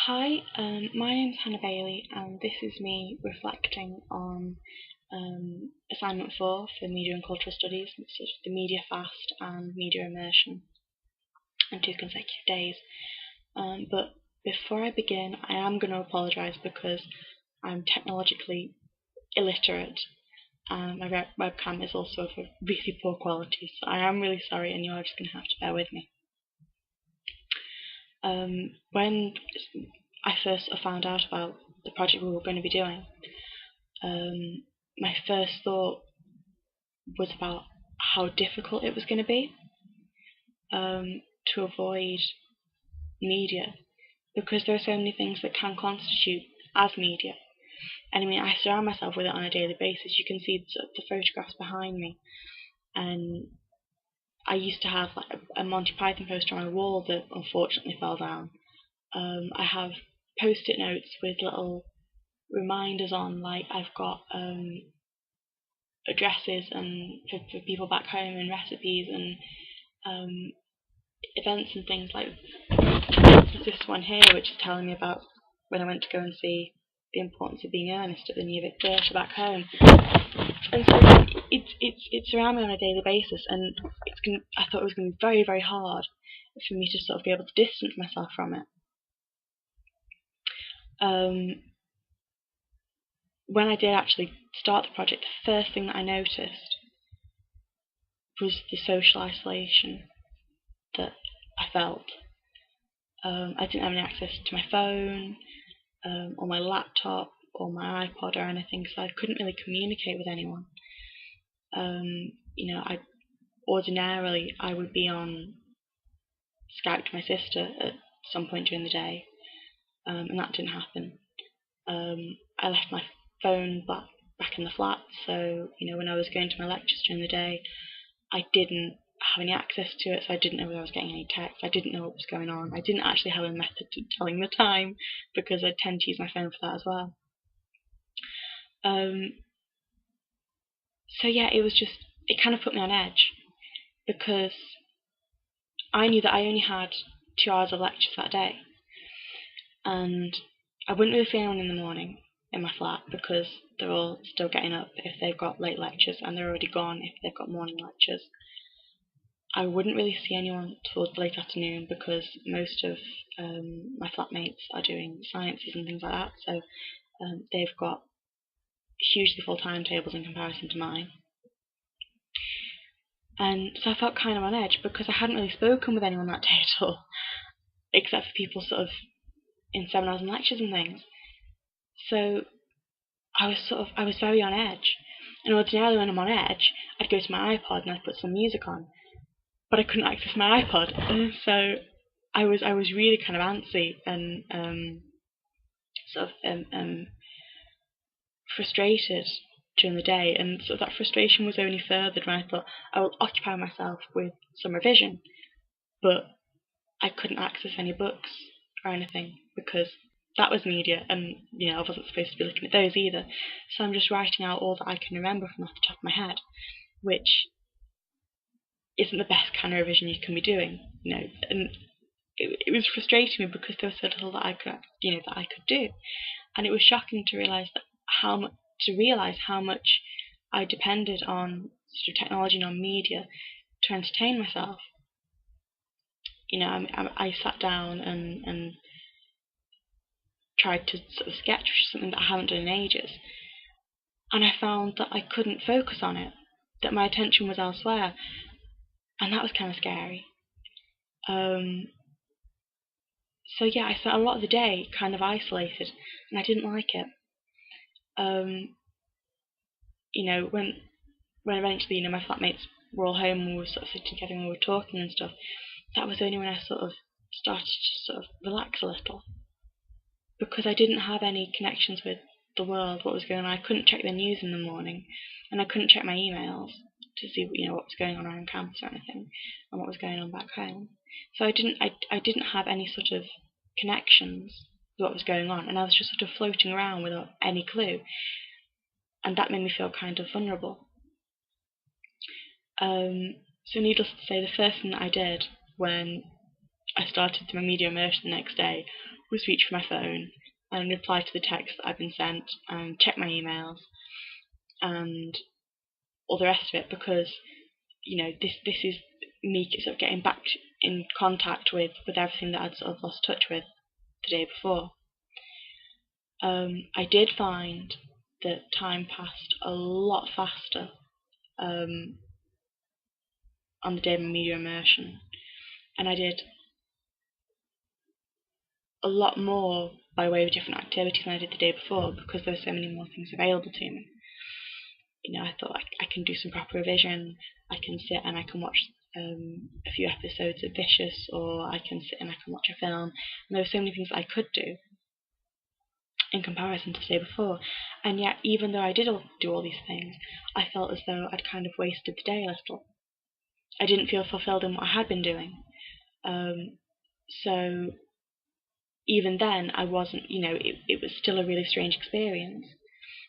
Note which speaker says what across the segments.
Speaker 1: Hi, my name's Hannah Bailey, and this is me reflecting on assignment 4 for Media and Cultural Studies, which is the Media Fast and Media Immersion, and 2 consecutive days. But before I begin, I am going to apologise because I'm technologically illiterate, and my webcam is also of a really poor quality, so I am really sorry, and you're just going to have to bear with me. When I first found out about the project we were going to be doing, my first thought was about how difficult it was going to be to avoid media, because there are so many things that can constitute as media. And I mean, I surround myself with it on a daily basis. You can see the photographs behind me, and I used to have like a Monty Python poster on my wall that unfortunately fell down. I have post-it notes with little reminders on, like I've got addresses and for people back home, and recipes and events and things. Like there's this one here which is telling me about when I went to go and see the importance of being earnest at the New Vic Theatre back home. And so it's around me on a daily basis, and I thought it was going to be very, very hard for me to sort of be able to distance myself from it. When I did actually start the project, the first thing that I noticed was the social isolation that I felt. I didn't have any access to my phone, or my laptop, or my iPod or anything, so I couldn't really communicate with anyone. Ordinarily I would be on Skype to my sister at some point during the day, and that didn't happen. I left my phone back in the flat, so when I was going to my lectures during the day, I didn't have any access to it, so I didn't know whether I was getting any text. I didn't know what was going on. I didn't actually have a method to telling the time, because I tend to use my phone for that as well. So yeah, it kind of put me on edge, because I knew that I only had 2 hours of lectures that day, and I wouldn't really see anyone in the morning in my flat, because they're all still getting up if they've got late lectures, and they're already gone if they've got morning lectures. I wouldn't really see anyone towards the late afternoon, because most of my flatmates are doing sciences and things like that, so they've got hugely full timetables in comparison to mine. And so I felt kind of on edge, because I hadn't really spoken with anyone that day at all, except for people sort of in seminars and lectures and things. So I was very on edge. And ordinarily when I'm on edge, I'd go to my iPod and I'd put some music on, but I couldn't access my iPod. So I was really kind of antsy and frustrated during the day, and sort of that frustration was only furthered when I thought I will occupy myself with some revision, but I couldn't access any books or anything, because that was media, and I wasn't supposed to be looking at those either. So I'm just writing out all that I can remember from off the top of my head, which isn't the best kind of revision you can be doing, and it was frustrating me, because there was so little that I could do, and it was shocking to realise how much I depended on sort of technology and on media to entertain myself. I sat down and tried to sort of sketch, which is something that I haven't done in ages, and I found that I couldn't focus on it, that my attention was elsewhere, and that was kind of scary. So yeah, I spent a lot of the day kind of isolated, and I didn't like it. When eventually, my flatmates were all home and we were sort of sitting together and we were talking and stuff, that was only when I sort of started to sort of relax a little, because I didn't have any connections with the world, what was going on. I couldn't check the news in the morning, and I couldn't check my emails to see what was going on around campus or anything, and what was going on back home. So I didn't have any sort of connections with what was going on, and I was just sort of floating around without any clue, and that made me feel kind of vulnerable. So needless to say, the first thing that I did when I started my media immersion the next day was reach for my phone and reply to the texts that I've been sent and check my emails and all the rest of it, because this is me sort of getting back in contact with everything that I'd sort of lost touch with the day before. I did find that time passed a lot faster on the day of my media immersion, and I did a lot more by way of different activities than I did the day before, because there were so many more things available to me. I thought I can do some proper revision. I can sit and I can watch a few episodes of Vicious, or I can sit and I can watch a film. And there were so many things that I could do in comparison to the day before. And yet, even though I did do all these things, I felt as though I'd kind of wasted the day a little. I didn't feel fulfilled in what I had been doing. So even then, I wasn't, it was still a really strange experience.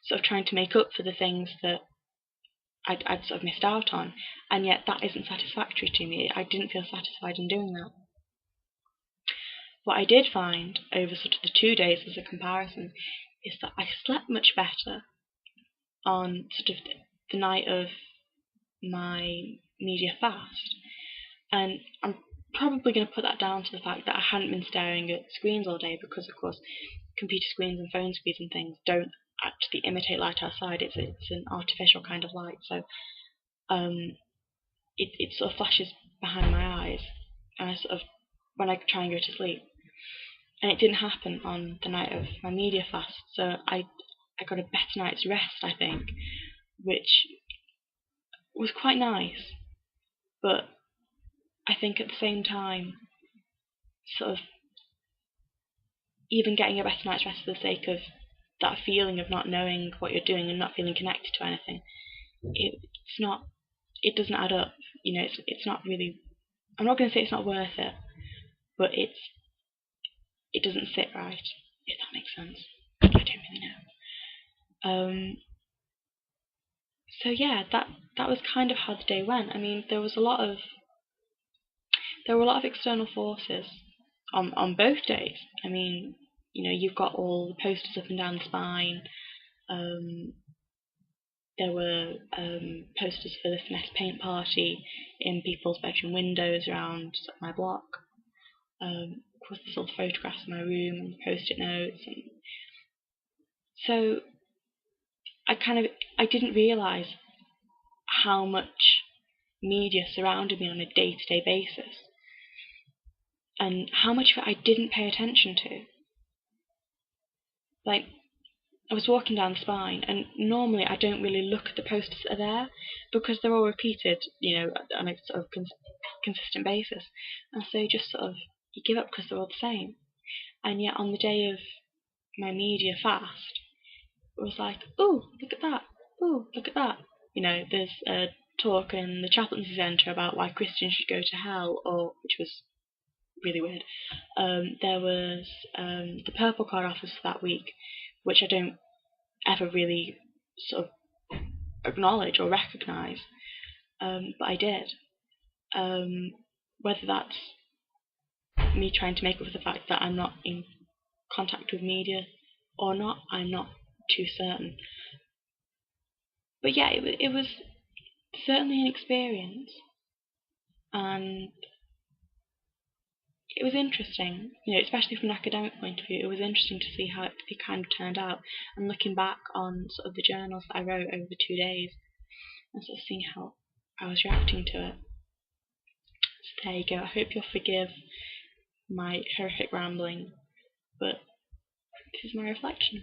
Speaker 1: Sort of trying to make up for the things that I'd sort of missed out on, and yet that isn't satisfactory to me. I didn't feel satisfied in doing that. What I did find over sort of the 2 days as a comparison is that I slept much better on sort of the night of my media fast, and I'm probably going to put that down to the fact that I hadn't been staring at screens all day, because of course computer screens and phone screens and things don't actually imitate light outside. It's an artificial kind of light, so it sort of flashes behind my eyes, and I sort of, when I try and go to sleep, and it didn't happen on the night of my media fast, so I got a better night's rest, I think, which was quite nice. But I think at the same time, sort of, even getting a better night's rest for the sake of that feeling of not knowing what you're doing and not feeling connected to anything, it doesn't add up. It's not really, I'm not going to say it's not worth it, but it doesn't sit right, if that makes sense. I don't really know. So yeah, that was kind of how the day went. I mean, there were a lot of external forces on both days. I mean, you've got all the posters up and down the spine. There were posters for the Furness paint party in people's bedroom windows around my block. Of course, there's all the photographs in my room and the post-it notes, and so I didn't realise how much media surrounded me on a day-to-day basis, and how much of it I didn't pay attention to. Like, I was walking down the spine, and normally I don't really look at the posters that are there, because they're all repeated, on a sort of consistent basis, and so you just sort of, you give up because they're all the same. And yet on the day of my media fast, it was like, oh, look at that, oh, look at that. There's a talk in the chaplaincy centre about why Christians should go to hell, which was really weird. There was the Purple Card offers for that week, which I don't ever really sort of acknowledge or recognise, but I did. Whether that's me trying to make up for the fact that I'm not in contact with media or not, I'm not too certain. But yeah, it was certainly an experience, and it was interesting, especially from an academic point of view. It was interesting to see how it kind of turned out, and looking back on sort of the journals that I wrote over the 2 days, and sort of seeing how I was reacting to it. So there you go. I hope you'll forgive my horrific rambling, but this is my reflection.